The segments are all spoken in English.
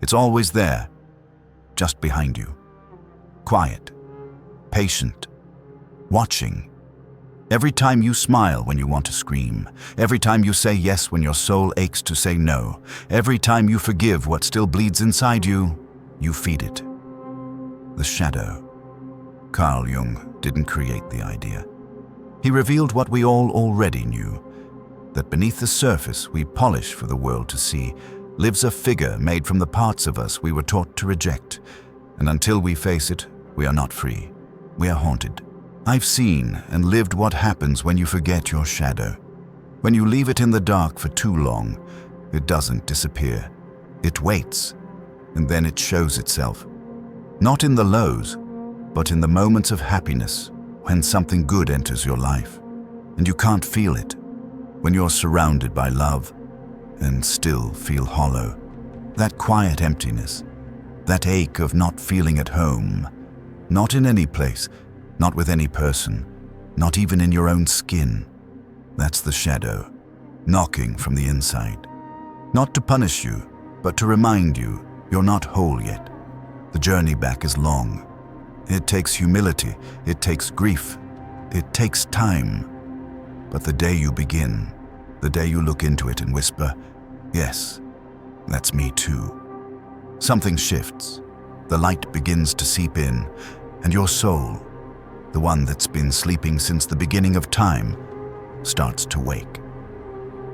It's always there, just behind you. Quiet, patient, watching. Every time you smile when you want to scream, every time you say yes when your soul aches to say no, every time you forgive what still bleeds inside you, you feed it. The shadow. Carl Jung didn't create the idea. He revealed what we all already knew, that beneath the surface we polish for the world to see lives a figure made from the parts of us we were taught to reject, and until we face it, we are not free. We are haunted. I've seen and lived what happens when you forget your shadow. When you leave it in the dark for too long, it doesn't disappear. It waits, and then it shows itself. Not in the lows, but in the moments of happiness, when something good enters your life, and you can't feel it. When you're surrounded by love, and still feel hollow. That quiet emptiness, that ache of not feeling at home, not in any place, not with any person, not even in your own skin. That's the shadow, knocking from the inside. Not to punish you, but to remind you you're not whole yet. The journey back is long. It takes humility, it takes grief, it takes time. But the day you begin, the day you look into it and whisper, "Yes, that's me too," something shifts. The light begins to seep in, and your soul, the one that's been sleeping since the beginning of time, starts to wake.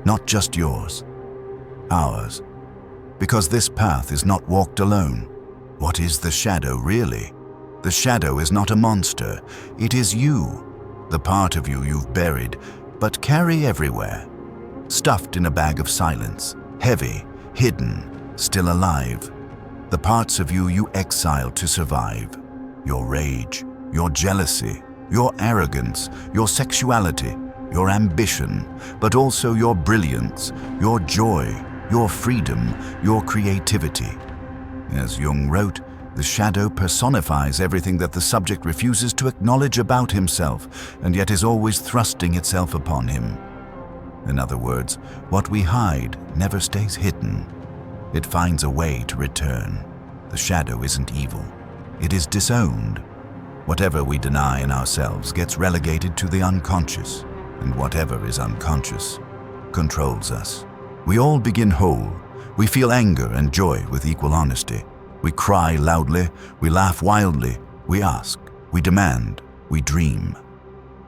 Not just yours, ours. Because this path is not walked alone. What is the shadow really? The shadow is not a monster. It is you, the part of you you've buried, but carry everywhere. Stuffed in a bag of silence, heavy, hidden, still alive. The parts of you you exiled to survive. Your rage, your jealousy, your arrogance, your sexuality, your ambition, but also your brilliance, your joy, your freedom, your creativity. As Jung wrote, the shadow personifies everything that the subject refuses to acknowledge about himself, and yet is always thrusting itself upon him. In other words, what we hide never stays hidden. It finds a way to return. The shadow isn't evil. It is disowned. Whatever we deny in ourselves gets relegated to the unconscious, and whatever is unconscious controls us. We all begin whole. We feel anger and joy with equal honesty. We cry loudly, we laugh wildly, we ask, we demand, we dream.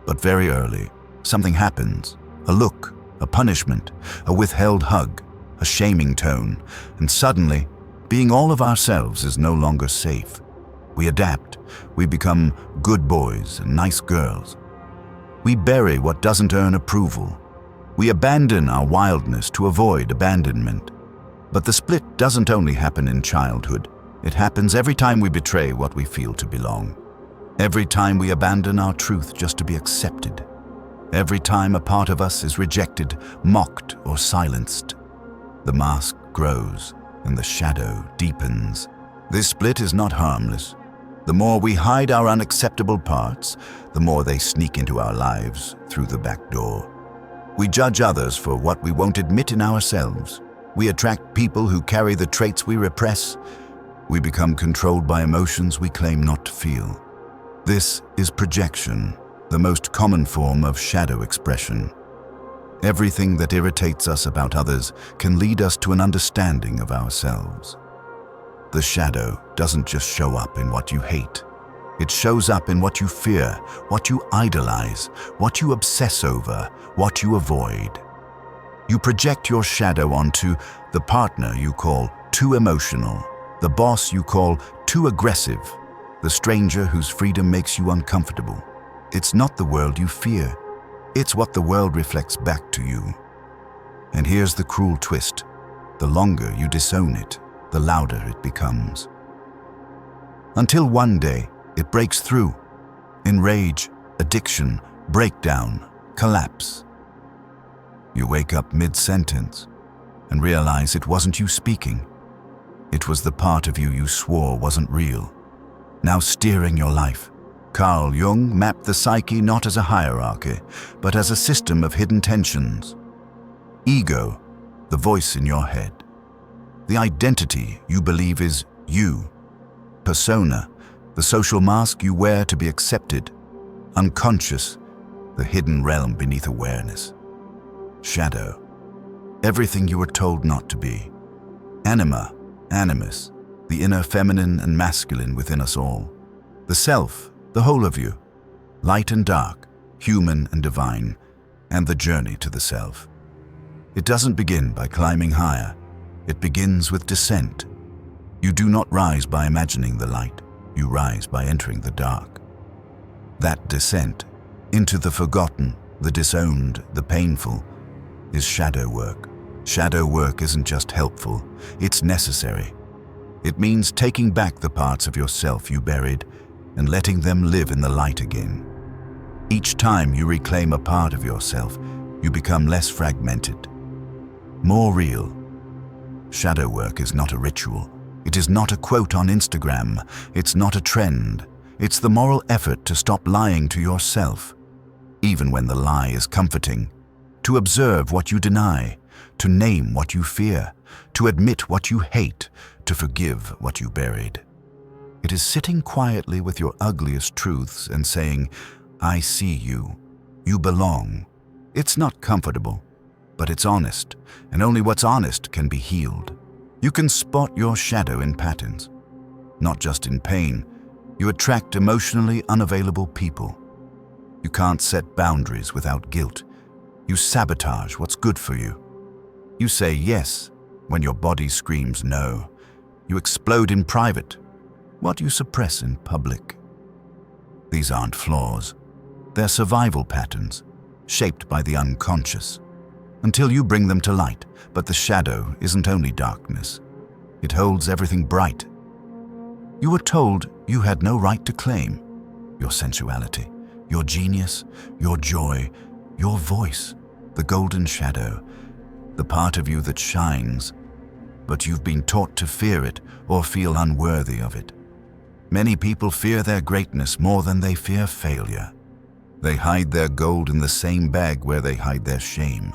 But very early, something happens. A look, a punishment, a withheld hug, a shaming tone, and suddenly, being all of ourselves is no longer safe. We adapt. We become good boys and nice girls. We bury what doesn't earn approval. We abandon our wildness to avoid abandonment. But the split doesn't only happen in childhood. It happens every time we betray what we feel to belong. Every time we abandon our truth just to be accepted. Every time a part of us is rejected, mocked, or silenced. The mask grows and the shadow deepens. This split is not harmless. The more we hide our unacceptable parts, the more they sneak into our lives through the back door. We judge others for what we won't admit in ourselves. We attract people who carry the traits we repress. We become controlled by emotions we claim not to feel. This is projection, the most common form of shadow expression. Everything that irritates us about others can lead us to an understanding of ourselves. The shadow doesn't just show up in what you hate. It shows up in what you fear, what you idolize, what you obsess over, what you avoid. You project your shadow onto the partner you call too emotional, the boss you call too aggressive, the stranger whose freedom makes you uncomfortable. It's not the world you fear. It's what the world reflects back to you. And here's the cruel twist. The longer you disown it, the louder it becomes. Until one day, it breaks through. In rage, addiction, breakdown, collapse. You wake up mid-sentence and realize it wasn't you speaking. It was the part of you swore wasn't real, now steering your life. Carl Jung mapped the psyche not as a hierarchy, but as a system of hidden tensions. Ego, the voice in your head. the identity you believe is you. Persona, the social mask you wear to be accepted. Unconscious, the hidden realm beneath awareness. Shadow, everything you were told not to be. Anima, animus, the inner feminine and masculine within us all. The self, the whole of you. Light and dark, human and divine, and the journey to the self. It doesn't begin by climbing higher. It begins with descent. You do not rise by imagining the light. You rise by entering the dark. That descent into the forgotten, the disowned, the painful, is shadow work. Shadow work isn't just helpful, it's necessary. It means taking back the parts of yourself you buried and letting them live in the light again. Each time you reclaim a part of yourself, you become less fragmented, more real. Shadow work is not a ritual. It is not a quote on Instagram. It's not a trend. It's the moral effort to stop lying to yourself, even when the lie is comforting, to observe what you deny, to name what you fear, to admit what you hate, to forgive what you buried. It is sitting quietly with your ugliest truths and saying, I see you. You belong. It's not comfortable, but it's honest, and only what's honest can be healed. You can spot your shadow in patterns, not just in pain. You attract emotionally unavailable people. You can't set boundaries without guilt. You sabotage what's good for you. You say yes when your body screams no. You explode in private what you suppress in public. These aren't flaws. They're survival patterns, shaped by the unconscious, until you bring them to light. But the shadow isn't only darkness. It holds everything bright. You were told you had no right to claim your sensuality, your genius, your joy, your voice, the golden shadow, the part of you that shines, but you've been taught to fear it or feel unworthy of it. Many people fear their greatness more than they fear failure. They hide their gold in the same bag where they hide their shame,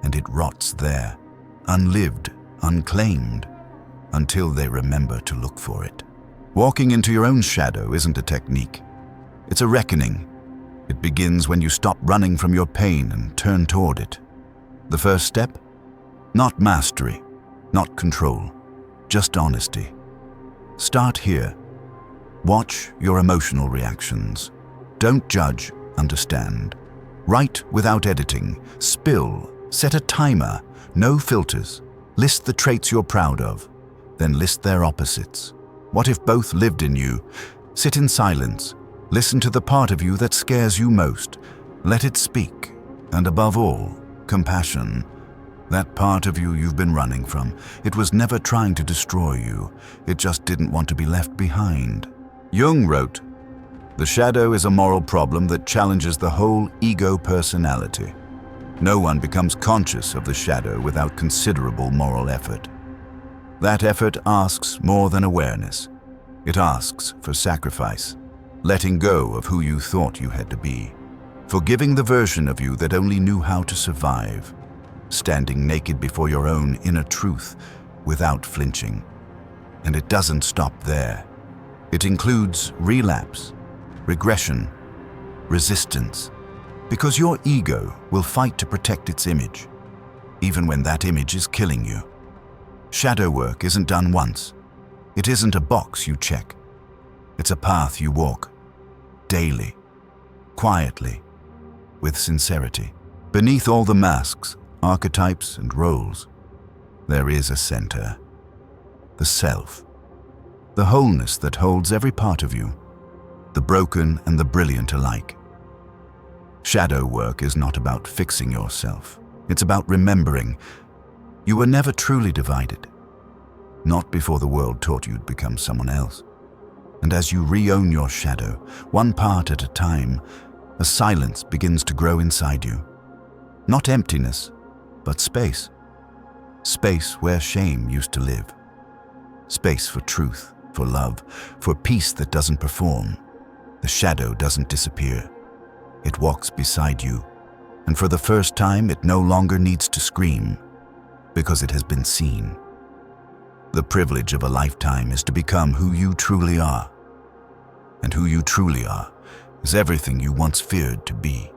and it rots there, unlived, unclaimed, until they remember to look for it. Walking into your own shadow isn't a technique. It's a reckoning. It begins when you stop running from your pain and turn toward it. The first step? Not mastery, not control, just honesty. Start here. Watch your emotional reactions. Don't judge, understand. Write without editing. Spill. Set a timer. No filters. List the traits you're proud of. Then list their opposites. What if both lived in you? Sit in silence. Listen to the part of you that scares you most. Let it speak. And above all, compassion. That part of you you've been running from. It was never trying to destroy you. It just didn't want to be left behind. Jung wrote, "The shadow is a moral problem that challenges the whole ego personality. No one becomes conscious of the shadow without considerable moral effort. That effort asks more than awareness. It asks for sacrifice, letting go of who you thought you had to be, forgiving the version of you that only knew how to survive, standing naked before your own inner truth without flinching. And it doesn't stop there. It includes relapse, regression, resistance, because your ego will fight to protect its image, even when that image is killing you. Shadow work isn't done once. It isn't a box you check. It's a path you walk, daily, quietly, with sincerity. Beneath all the masks, archetypes, and roles, there is a center, the self, the wholeness that holds every part of you, the broken and the brilliant alike. Shadow work is not about fixing yourself. It's about remembering you were never truly divided, not before the world taught you'd become someone else. And as you re-own your shadow, one part at a time, a silence begins to grow inside you. Not emptiness, but space. Space where shame used to live. Space for truth, for love, for peace that doesn't perform. The shadow doesn't disappear. It walks beside you, and for the first time it no longer needs to scream, because it has been seen. The privilege of a lifetime is to become who you truly are. And who you truly are is everything you once feared to be.